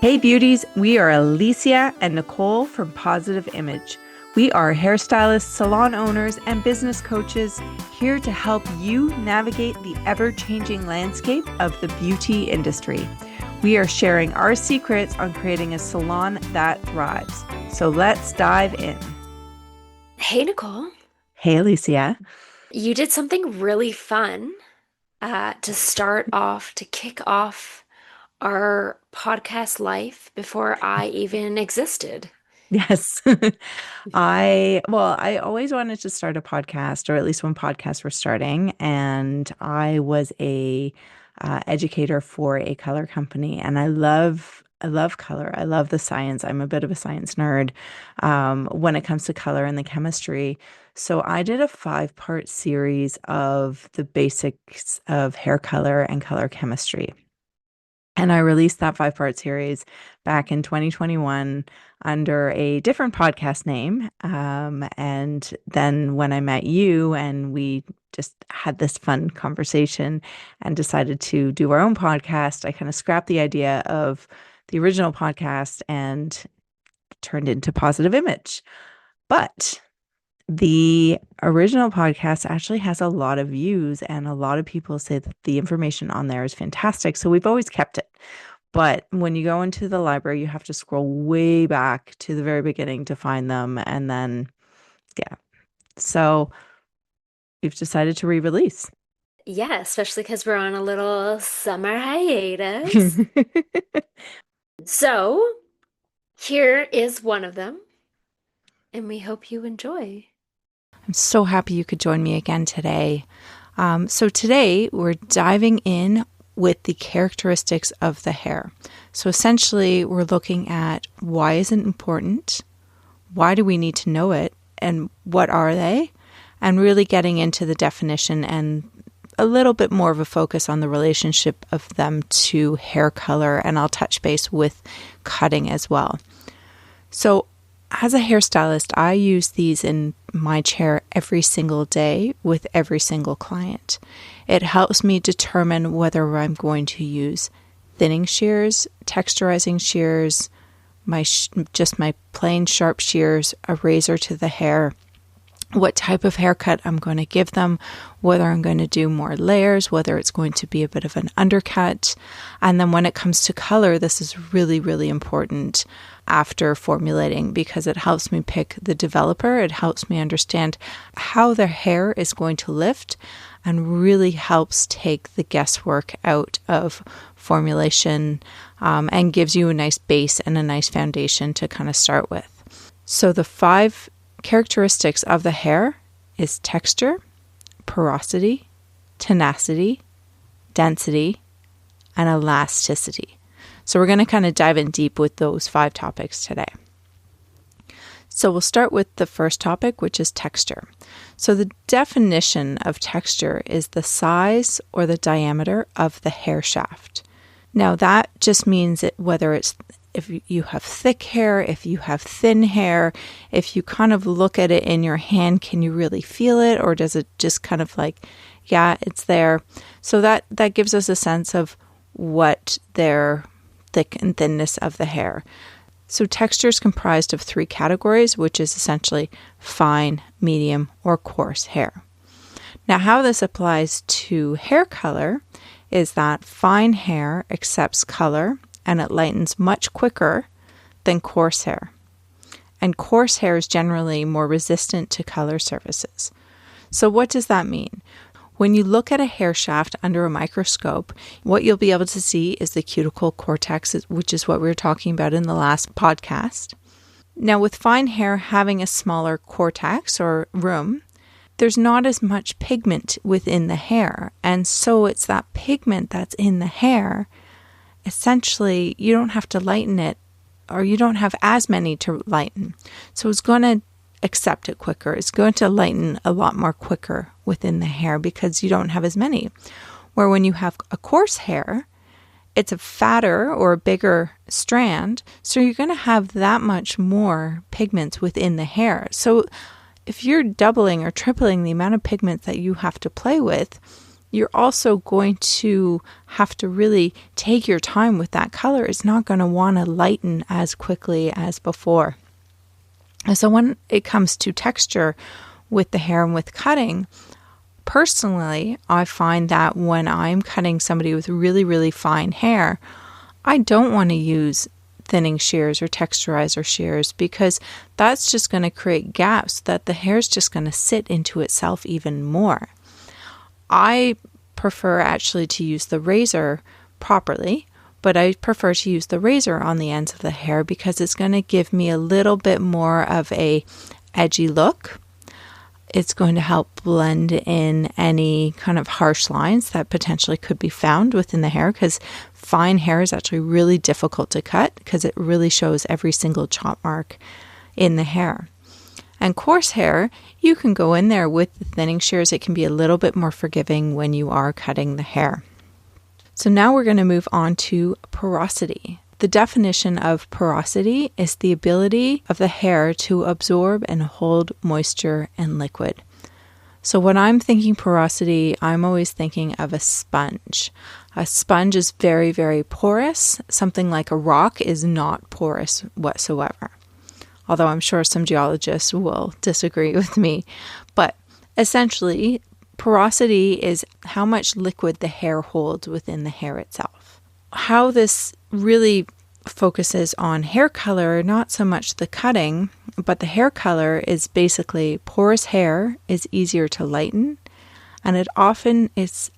Hey beauties, we are Alicia and Nicole from Positive Image. We are hairstylists, salon owners, and business coaches here to help you navigate the ever-changing landscape of the beauty industry. We are sharing our secrets on creating a salon that thrives. So let's dive in. Hey, Nicole, Hey Alicia. you did something really fun to kick off our podcast life before I even existed. Yes. I always wanted to start a podcast, or at least when podcasts were starting, and I was a educator for a color company, and I love color. I love the science. I'm a bit of a science nerd when it comes to color and the chemistry. So I did a 5-part series of the basics of hair color and color chemistry. And I released that 5-part series back in 2021 under a different podcast name. And then when I met you and we just had this fun conversation and decided to do our own podcast, I kind of scrapped the idea of the original podcast and turned into Positive Image. But the original podcast actually has a lot of views, and a lot of people say that the information on there is fantastic. So we've always kept it. But when you go into the library, you have to scroll way back to the very beginning to find them. And then, yeah. So we've decided to re-release. Yeah, especially because we're on a little summer hiatus. So, here is one of them, and we hope you enjoy. I'm so happy you could join me again today. So today we're diving in with the characteristics of the hair. So essentially we're looking at why is it important? Why do we need to know it? And what are they? And really getting into the definition and a little bit more of a focus on the relationship of them to hair color. And I'll touch base with cutting as well. So as a hairstylist, I use these in my chair every single day with every single client. It helps me determine whether I'm going to use thinning shears, texturizing shears, just my plain sharp shears, a razor to the hair, what type of haircut I'm going to give them, whether I'm going to do more layers, whether it's going to be a bit of an undercut. And then when it comes to color, this is really, really important after formulating because it helps me pick the developer. It helps me understand how their hair is going to lift and really helps take the guesswork out of formulation and gives you a nice base and a nice foundation to kind of start with. So the 5 characteristics of the hair is texture, porosity, tenacity, density, and elasticity. So we're going to kind of dive in deep with those 5 topics today. So we'll start with the first topic, which is texture. So the definition of texture is the size or the diameter of the hair shaft. Now that just means that whether it's if you have thick hair, if you have thin hair, if you kind of look at it in your hand, can you really feel it? Or does it just kind of like, yeah, it's there. So that gives us a sense of what their thick and thinness of the hair. So texture is comprised of 3 categories, which is essentially fine, medium, or coarse hair. Now, how this applies to hair color is that fine hair accepts color and it lightens much quicker than coarse hair. And coarse hair is generally more resistant to color surfaces. So what does that mean? When you look at a hair shaft under a microscope, what you'll be able to see is the cuticle cortex, which is what we were talking about in the last podcast. Now, with fine hair having a smaller cortex or room, there's not as much pigment within the hair. And so it's that pigment that's in the hair. Essentially, you don't have to lighten it, or you don't have as many to lighten. So it's going to accept it quicker. It's going to lighten a lot more quicker within the hair because you don't have as many. Where when you have a coarse hair, it's a fatter or a bigger strand, so you're going to have that much more pigments within the hair. So if you're doubling or tripling the amount of pigments that you have to play with, you're also going to have to really take your time with that color. It's not going to want to lighten as quickly as before. And so when it comes to texture with the hair and with cutting, personally, I find that when I'm cutting somebody with really, really fine hair, I don't want to use thinning shears or texturizer shears, because that's just going to create gaps that the hair is just going to sit into itself even more. I prefer actually to use the razor properly, but I prefer to use the razor on the ends of the hair because it's going to give me a little bit more of a edgy look. It's going to help blend in any kind of harsh lines that potentially could be found within the hair, because fine hair is actually really difficult to cut because it really shows every single chop mark in the hair. And coarse hair, you can go in there with the thinning shears. It can be a little bit more forgiving when you are cutting the hair. So now we're going to move on to porosity. The definition of porosity is the ability of the hair to absorb and hold moisture and liquid. So when I'm thinking porosity, I'm always thinking of a sponge. A sponge is very, very porous. Something like a rock is not porous whatsoever. Although I'm sure some geologists will disagree with me. But essentially, porosity is how much liquid the hair holds within the hair itself. How this really focuses on hair color, not so much the cutting, but the hair color is basically porous hair is easier to lighten, and it often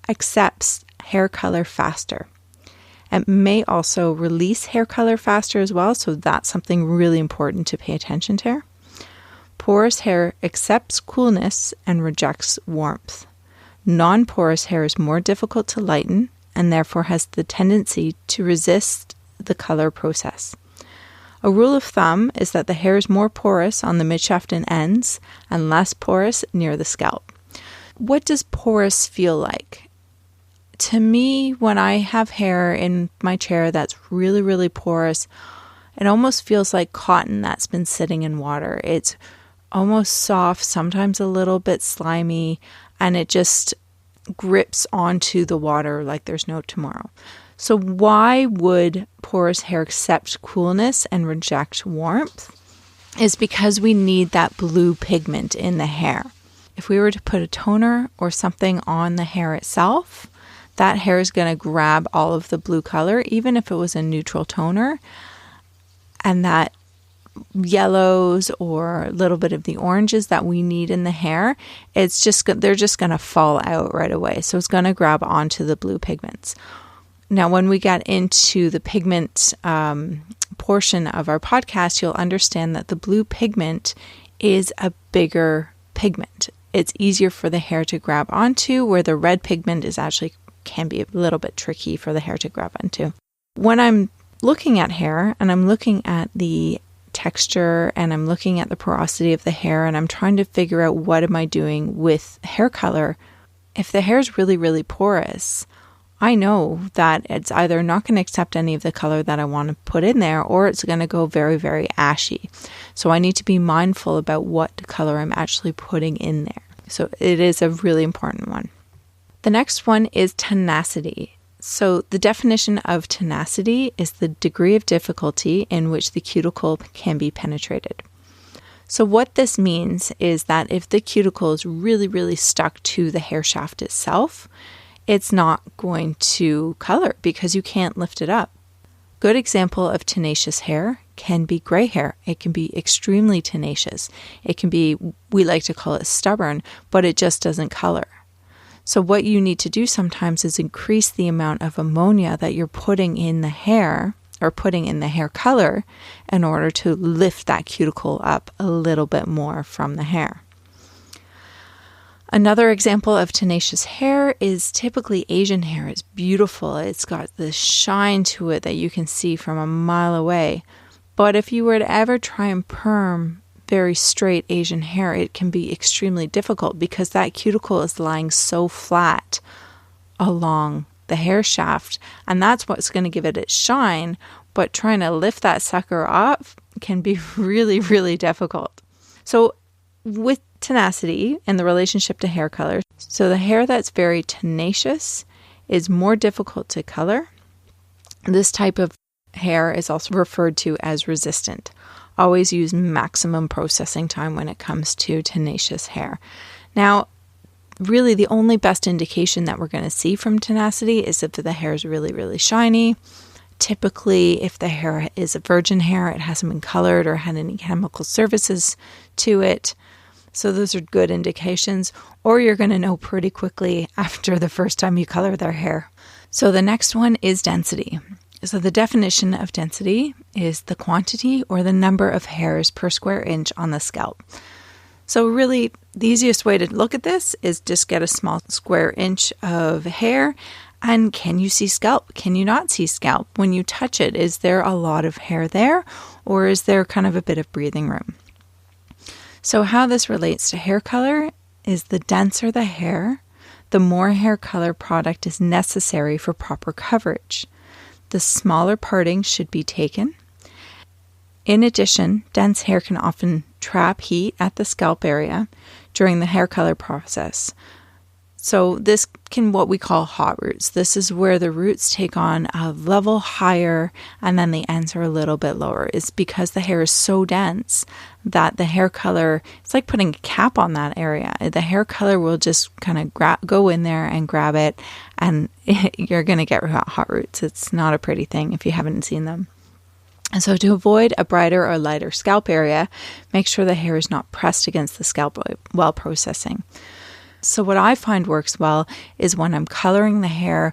accepts hair color faster. It may also release hair color faster as well, so that's something really important to pay attention to. Porous hair accepts coolness and rejects warmth. Non-porous hair is more difficult to lighten and therefore has the tendency to resist the color process. A rule of thumb is that the hair is more porous on the midshaft and ends and less porous near the scalp. What does porous feel like? To me, when I have hair in my chair that's really, really porous, it almost feels like cotton that's been sitting in water. It's almost soft, sometimes a little bit slimy, and it just grips onto the water like there's no tomorrow. So why would porous hair accept coolness and reject warmth? Is because we need that blue pigment in the hair. If we were to put a toner or something on the hair itself, that hair is going to grab all of the blue color, even if it was a neutral toner, and that yellows or a little bit of the oranges that we need in the hair, they're just going to fall out right away. So it's going to grab onto the blue pigments. Now, when we get into the pigment portion of our podcast, you'll understand that the blue pigment is a bigger pigment. It's easier for the hair to grab onto, where the red pigment can be a little bit tricky for the hair to grab onto. When I'm looking at hair and I'm looking at the texture and I'm looking at the porosity of the hair and I'm trying to figure out what am I doing with hair color, if the hair is really, really porous, I know that it's either not going to accept any of the color that I want to put in there, or it's going to go very, very ashy. So I need to be mindful about what color I'm actually putting in there. So it is a really important one. The next one is tenacity. So the definition of tenacity is the degree of difficulty in which the cuticle can be penetrated. So what this means is that if the cuticle is really, really stuck to the hair shaft itself, it's not going to color because you can't lift it up. Good example of tenacious hair can be gray hair. It can be extremely tenacious. It can be, we like to call it stubborn, but it just doesn't color. So what you need to do sometimes is increase the amount of ammonia that you're putting in the hair or putting in the hair color in order to lift that cuticle up a little bit more from the hair. Another example of tenacious hair is typically Asian hair. It's beautiful. It's got this shine to it that you can see from a mile away. But if you were to ever try and perm very straight Asian hair, it can be extremely difficult because that cuticle is lying so flat along the hair shaft, and that's what's going to give it its shine. But trying to lift that sucker up can be really, really difficult. So with tenacity and the relationship to hair color. So the hair that's very tenacious is more difficult to color. This type of hair is also referred to as resistant. Always use maximum processing time when it comes to tenacious hair. Now, really the only best indication that we're going to see from tenacity is if the hair is really, really shiny. Typically, if the hair is a virgin hair, it hasn't been colored or had any chemical services to it. So those are good indications, or you're going to know pretty quickly after the first time you color their hair. So the next one is density. So the definition of density is the quantity or the number of hairs per square inch on the scalp. So really, the easiest way to look at this is just get a small square inch of hair, and can you see scalp? Can you not see scalp? When you touch it, is there a lot of hair there, or is there kind of a bit of breathing room? So how this relates to hair color is the denser the hair, the more hair color product is necessary for proper coverage. The smaller parting should be taken. In addition, dense hair can often trap heat at the scalp area during the hair color process. So this can what we call hot roots. This is where the roots take on a level higher and then the ends are a little bit lower. It's because the hair is so dense that the hair color, it's like putting a cap on that area. The hair color will just kind of go in there and grab it, and you're going to get hot roots. It's not a pretty thing if you haven't seen them. And so to avoid a brighter or lighter scalp area, make sure the hair is not pressed against the scalp while processing. So what I find works well is when I'm coloring the hair,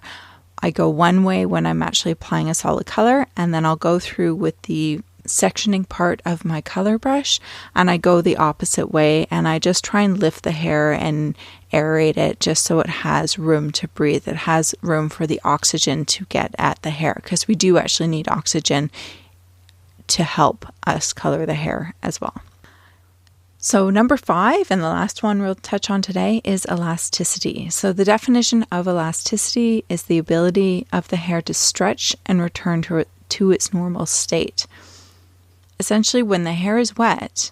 I go one way when I'm actually applying a solid color, and then I'll go through with the sectioning part of my color brush, and I go the opposite way, and I just try and lift the hair and aerate it just so it has room to breathe. It has room for the oxygen to get at the hair, because we do actually need oxygen to help us color the hair as well. So number 5, and the last one we'll touch on today, is elasticity. So the definition of elasticity is the ability of the hair to stretch and return to its normal state. Essentially, when the hair is wet,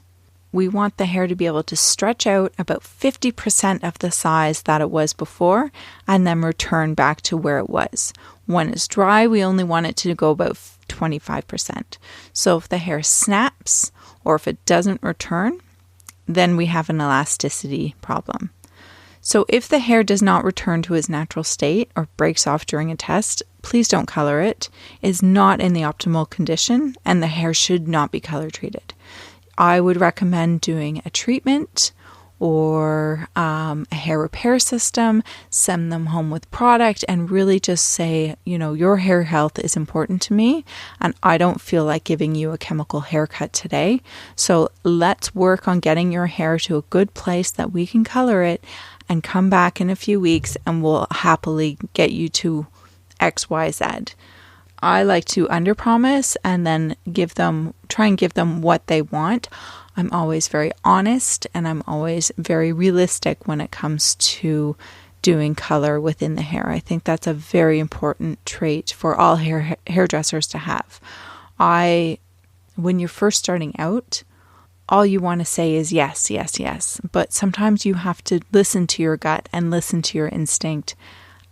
we want the hair to be able to stretch out about 50% of the size that it was before and then return back to where it was. When it's dry, we only want it to go about 25%. So if the hair snaps or if it doesn't return, then we have an elasticity problem. So if the hair does not return to its natural state or breaks off during a test, please don't color it. It's not in the optimal condition and the hair should not be color treated. I would recommend doing a treatment or a hair repair system, send them home with product, and really just say, your hair health is important to me and I don't feel like giving you a chemical haircut today. So let's work on getting your hair to a good place that we can color it and come back in a few weeks and we'll happily get you to XYZ. I like to underpromise and then try and give them what they want. I'm always very honest and I'm always very realistic when it comes to doing color within the hair. I think that's a very important trait for all hairdressers to have. When you're first starting out, all you want to say is yes, yes, yes. But sometimes you have to listen to your gut and listen to your instinct.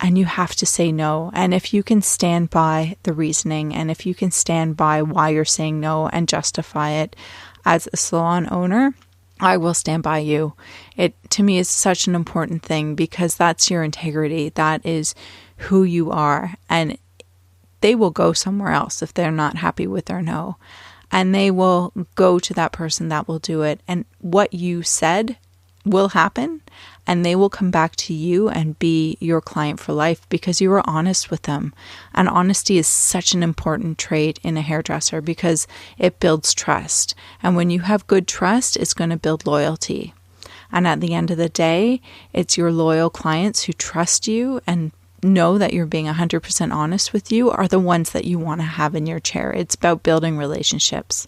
And you have to say no. And if you can stand by the reasoning and if you can stand by why you're saying no and justify it as a salon owner, I will stand by you. It, to me, is such an important thing because that's your integrity. That is who you are. And they will go somewhere else if they're not happy with their no. And they will go to that person that will do it. And what you said will happen. And they will come back to you and be your client for life because you were honest with them. And honesty is such an important trait in a hairdresser because it builds trust. And when you have good trust, it's going to build loyalty. And at the end of the day, it's your loyal clients who trust you and know that you're being 100% honest with you are the ones that you want to have in your chair. It's about building relationships.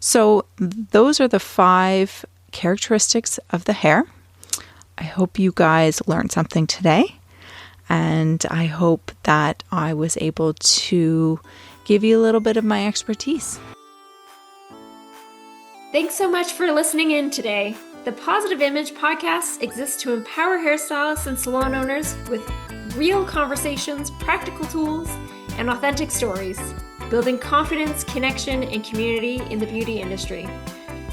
So those are the 5 characteristics of the hair. I hope you guys learned something today, and I hope that I was able to give you a little bit of my expertise. Thanks so much for listening in today. The Positive Image podcast exists to empower hairstylists and salon owners with real conversations, practical tools, and authentic stories, building confidence, connection, and community in the beauty industry.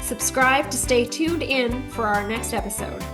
Subscribe to stay tuned in for our next episode.